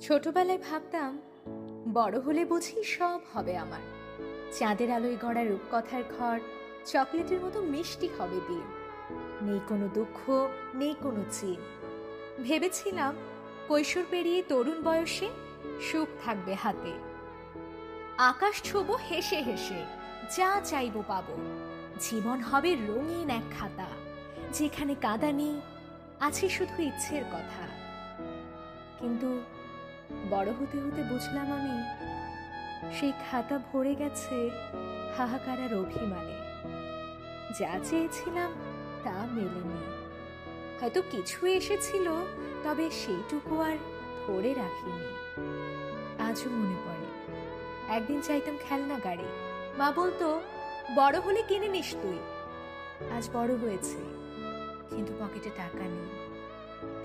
ছোটবেলায় ভাবতাম বড় হলে বুঝি সব হবে আমার। চাঁদের আলোয় গড়া রূপকথার ঘর, চকলেটের মতো মিষ্টি হবে দিন। নেই কোনো দুঃখ, নেই কোনো চিন। ভেবেছিলাম কৈশোর পেরিয়ে তরুণ বয়সে সুখ থাকবে হাতে। আকাশ ছোবো হেসে হেসে, যা চাইবো পাবো। জীবন হবে রঙিন এক খাতা, যেখানে কাদা নেই, আছে শুধু ইচ্ছের কথা। কিন্তু বড় হতে হতে বুঝলাম আমি, সেই খাতা ভরে গেছে হাহাকার আর অভিমানে। যা চেয়েছিলাম তা মেলেনি। হয়তো কিছু এসেছিল, তবে সেইটুকু আর ধরে রাখিনি। আজও মনে পড়ে, একদিন চাইতাম খেলনা গাড়ি, মা বলতো বড় হলে কিনে নিস তুই। আজ বড় হয়েছে, কিন্তু পকেটে টাকা নেই।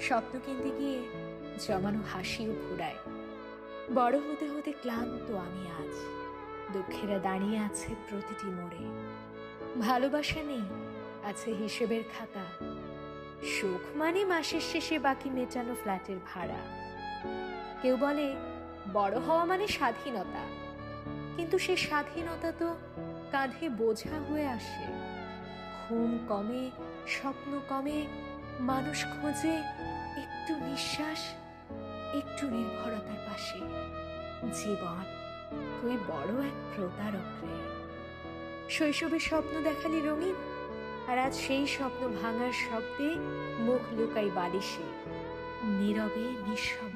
স্বপ্ন কিনতে গিয়ে জমানো হাসিও ফুরায়। বড় হতে হতে ক্লান্ত আমি আজ। দুঃখেরা দাঁড়িয়ে আছে প্রতিটি মোড়ে। ভালোবাসা নেই, আছে হিসেবের খাতা। সুখ মানে মাসের শেষে বাকি মেটানো ফ্ল্যাটের ভাড়া। কেউ বলে বড় হওয়া মানে স্বাধীনতা, কিন্তু সে স্বাধীনতা তো কাঁধে বোঝা হয়ে আসে। ঘুম কমে, স্বপ্ন কমে, মানুষ খোঁজে একটু নিঃশ্বাস, একটু নির্ভরতার পাশে। জীবন, তুই বড় এক প্রতারক রে। শৈশবের স্বপ্ন দেখালি রঙিন, আর আজ সেই স্বপ্ন ভাঙার শব্দে মুখ লুকাই বালিশে। নীরবে নিঃশব্দে